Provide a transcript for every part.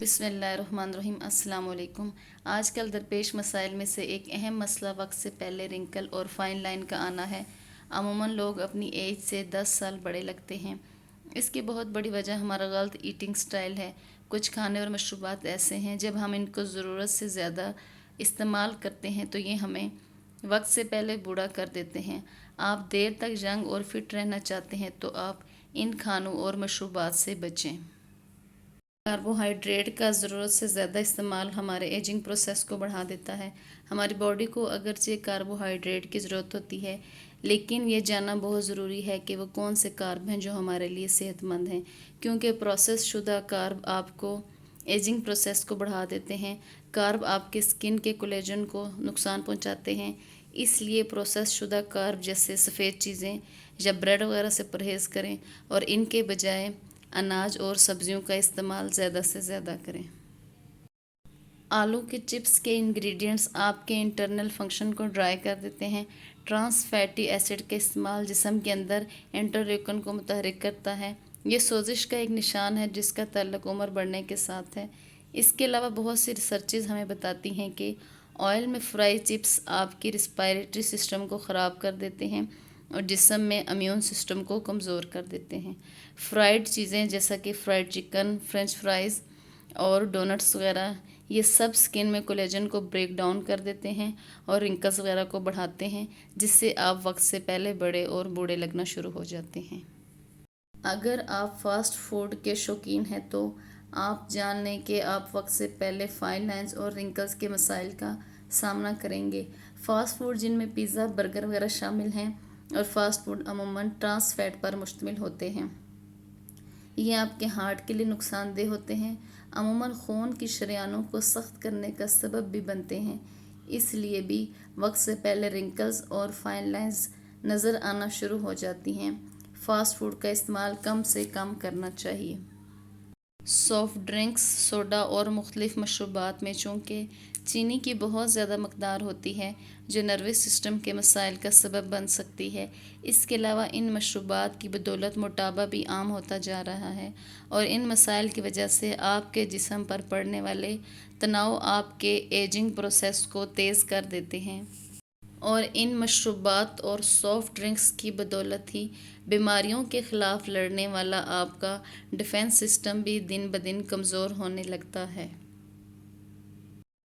بسم اللہ الرحمن الرحیم۔ السلام علیکم۔ آج کل درپیش مسائل میں سے ایک اہم مسئلہ وقت سے پہلے رنکل اور فائن لائن کا آنا ہے۔ عموماً لوگ اپنی ایج سے 10 سال بڑے لگتے ہیں۔ اس کی بہت بڑی وجہ ہمارا غلط ایٹنگ سٹائل ہے۔ کچھ کھانے اور مشروبات ایسے ہیں جب ہم ان کو ضرورت سے زیادہ استعمال کرتے ہیں تو یہ ہمیں وقت سے پہلے بوڑھا کر دیتے ہیں۔ آپ دیر تک ینگ اور فٹ رہنا چاہتے ہیں تو آپ ان کھانوں اور مشروبات سے بچیں۔ کاربوہائیڈریٹ کا ضرورت سے زیادہ استعمال ہمارے ایجنگ پروسیس کو بڑھا دیتا ہے۔ ہماری باڈی کو اگرچہ کاربوہائیڈریٹ کی ضرورت ہوتی ہے، لیکن یہ جاننا بہت ضروری ہے کہ وہ کون سے کارب ہیں جو ہمارے لیے صحت مند ہیں، کیونکہ پروسیس شدہ کارب آپ کو ایجنگ پروسیس کو بڑھا دیتے ہیں۔ کارب آپ کے سکن کے کولیجن کو نقصان پہنچاتے ہیں، اس لیے پروسیس شدہ کارب جیسے سفید چیزیں یا بریڈ وغیرہ سے پرہیز کریں اور ان کے بجائے اناج اور سبزیوں کا استعمال زیادہ سے زیادہ کریں۔ آلو کے چپس کے انگریڈینٹس آپ کے انٹرنل فنکشن کو ڈرائی کر دیتے ہیں۔ ٹرانس فیٹی ایسڈ کا استعمال جسم کے اندر انٹرلیوکن کو متحرک کرتا ہے۔ یہ سوزش کا ایک نشان ہے جس کا تعلق عمر بڑھنے کے ساتھ ہے۔ اس کے علاوہ بہت سی ریسرچز ہمیں بتاتی ہیں کہ آئل میں فرائی چپس آپ کی ریسپائریٹری سسٹم کو خراب کر دیتے ہیں اور جسم میں امیون سسٹم کو کمزور کر دیتے ہیں۔ فرائیڈ چیزیں جیسا کہ فرائیڈ چکن، فرینچ فرائز اور ڈونٹس وغیرہ، یہ سب سکن میں کولیجن کو بریک ڈاؤن کر دیتے ہیں اور رنکلز وغیرہ کو بڑھاتے ہیں، جس سے آپ وقت سے پہلے بڑے اور بوڑھے لگنا شروع ہو جاتے ہیں۔ اگر آپ فاسٹ فوڈ کے شوقین ہیں تو آپ جان لیں کہ آپ وقت سے پہلے فائن لائنز اور رنکلز کے مسائل کا سامنا کریں گے۔ فاسٹ فوڈ جن میں پیزا، برگر وغیرہ شامل ہیں، اور فاسٹ فوڈ عموماً ٹرانس فیٹ پر مشتمل ہوتے ہیں۔ یہ آپ کے ہارٹ کے لیے نقصان دہ ہوتے ہیں، عموماً خون کی شریانوں کو سخت کرنے کا سبب بھی بنتے ہیں۔ اس لیے بھی وقت سے پہلے رنکلز اور فائن لائنز نظر آنا شروع ہو جاتی ہیں۔ فاسٹ فوڈ کا استعمال کم سے کم کرنا چاہیے۔ سافٹ ڈرنکس، سوڈا اور مختلف مشروبات میں چونکہ چینی کی بہت زیادہ مقدار ہوتی ہے جو نروس سسٹم کے مسائل کا سبب بن سکتی ہے۔ اس کے علاوہ ان مشروبات کی بدولت موٹاپا بھی عام ہوتا جا رہا ہے، اور ان مسائل کی وجہ سے آپ کے جسم پر پڑنے والے تناؤ آپ کے ایجنگ پروسیس کو تیز کر دیتے ہیں، اور ان مشروبات اور سافٹ ڈرنکس کی بدولت ہی بیماریوں کے خلاف لڑنے والا آپ کا ڈیفنس سسٹم بھی دن بدن کمزور ہونے لگتا ہے۔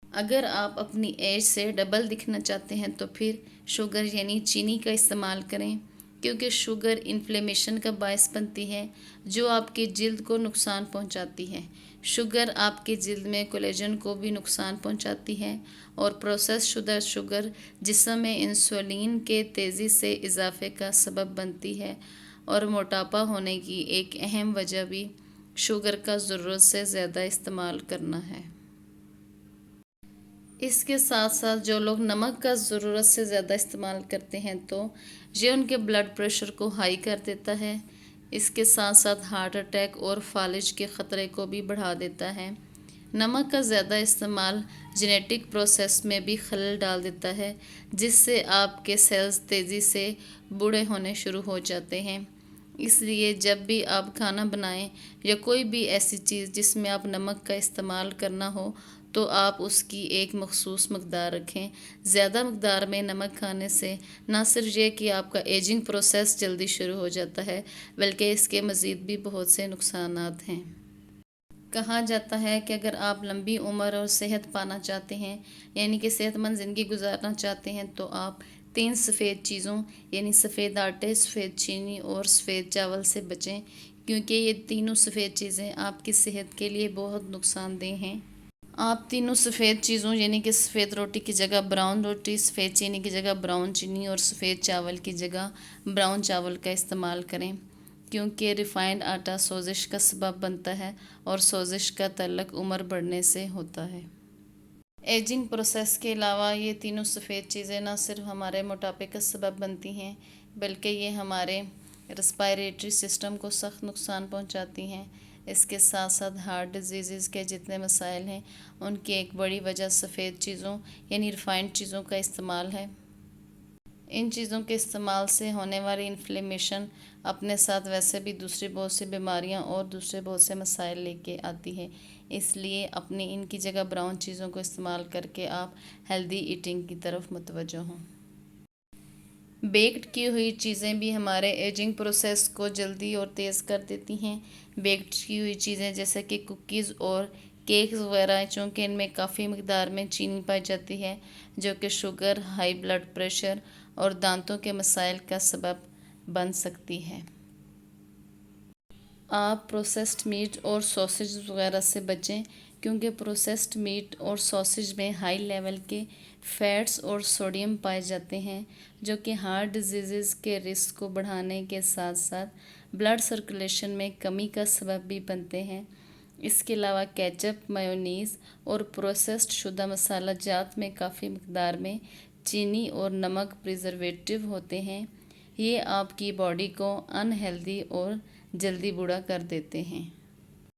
اگر آپ اپنی ایج سے ڈبل دکھنا چاہتے ہیں تو پھر شوگر یعنی چینی کا استعمال کریں، کیونکہ شوگر انفلیمیشن کا باعث بنتی ہے جو آپ کی جلد کو نقصان پہنچاتی ہے۔ شوگر آپ کی جلد میں کولیجن کو بھی نقصان پہنچاتی ہے، اور پروسیس شدہ شوگر جسم میں انسولین کے تیزی سے اضافے کا سبب بنتی ہے، اور موٹاپا ہونے کی ایک اہم وجہ بھی شوگر کا ضرورت سے زیادہ استعمال کرنا ہے۔ اس کے ساتھ ساتھ جو لوگ نمک کا ضرورت سے زیادہ استعمال کرتے ہیں تو یہ ان کے بلڈ پریشر کو ہائی کر دیتا ہے۔ اس کے ساتھ ساتھ ہارٹ اٹیک اور فالج کے خطرے کو بھی بڑھا دیتا ہے۔ نمک کا زیادہ استعمال جینیٹک پروسیس میں بھی خلل ڈال دیتا ہے، جس سے آپ کے سیلز تیزی سے بوڑھے ہونے شروع ہو جاتے ہیں۔ اس لیے جب بھی آپ کھانا بنائیں یا کوئی بھی ایسی چیز جس میں آپ نمک کا استعمال کرنا ہو تو آپ اس کی ایک مخصوص مقدار رکھیں۔ زیادہ مقدار میں نمک کھانے سے نہ صرف یہ کہ آپ کا ایجنگ پروسیس جلدی شروع ہو جاتا ہے، بلکہ اس کے مزید بھی بہت سے نقصانات ہیں۔ کہا جاتا ہے کہ اگر آپ لمبی عمر اور صحت پانا چاہتے ہیں، یعنی کہ صحت مند زندگی گزارنا چاہتے ہیں، تو آپ 3 سفید چیزوں یعنی سفید آٹے، سفید چینی اور سفید چاول سے بچیں، کیونکہ یہ تینوں سفید چیزیں آپ کی صحت کے لیے بہت نقصان دہ ہیں۔ آپ تینوں سفید چیزوں یعنی کہ سفید روٹی کی جگہ براؤن روٹی، سفید چینی کی جگہ براؤن چینی اور سفید چاول کی جگہ براؤن چاول کا استعمال کریں، کیونکہ ریفائنڈ آٹا سوزش کا سبب بنتا ہے اور سوزش کا تعلق عمر بڑھنے سے ہوتا ہے۔ ایجنگ پروسیس کے علاوہ یہ تینوں سفید چیزیں نہ صرف ہمارے موٹاپے کا سبب بنتی ہیں، بلکہ یہ ہمارے ریسپائریٹری سسٹم کو سخت نقصان پہنچاتی ہیں۔ اس کے ساتھ ساتھ ہارٹ ڈیزیزز کے جتنے مسائل ہیں ان کی ایک بڑی وجہ سفید چیزوں یعنی ریفائنڈ چیزوں کا استعمال ہے۔ ان چیزوں کے استعمال سے ہونے والی انفلیمیشن اپنے ساتھ ویسے بھی دوسری بہت سی بیماریاں اور دوسرے بہت سے مسائل لے کے آتی ہے، اس لیے اپنی ان کی جگہ براؤن چیزوں کو استعمال کر کے آپ ہیلدی ایٹنگ کی طرف متوجہ ہوں۔ بیکڈ کی ہوئی چیزیں بھی ہمارے ایجنگ پروسیس کو جلدی اور تیز کر دیتی ہیں۔ بیکڈ کی ہوئی چیزیں جیسے کہ کوکیز اور کیکس وغیرہ، چونکہ ان میں کافی مقدار میں چینی پائی جاتی ہے جو کہ شوگر، ہائی بلڈ پریشر اور دانتوں کے مسائل کا سبب بن سکتی ہے۔ آپ پروسیسڈ میٹ اور سوسیج وغیرہ سے بچیں، کیونکہ پروسیسڈ میٹ اور سوسیج میں ہائی لیول کے فیٹس اور سوڈیم پائے جاتے ہیں جو کہ ہارٹ ڈیزیزز کے رسک کو بڑھانے کے ساتھ ساتھ بلڈ سرکولیشن میں کمی کا سبب بھی بنتے ہیں۔ اس کے علاوہ کیچپ، میونیز اور پروسیسڈ شدہ مسالہ جات میں کافی مقدار میں چینی اور نمک پریزرویٹو ہوتے ہیں۔ یہ آپ کی باڈی کو ان ہیلدی اور جلدی بوڑھا کر دیتے ہیں۔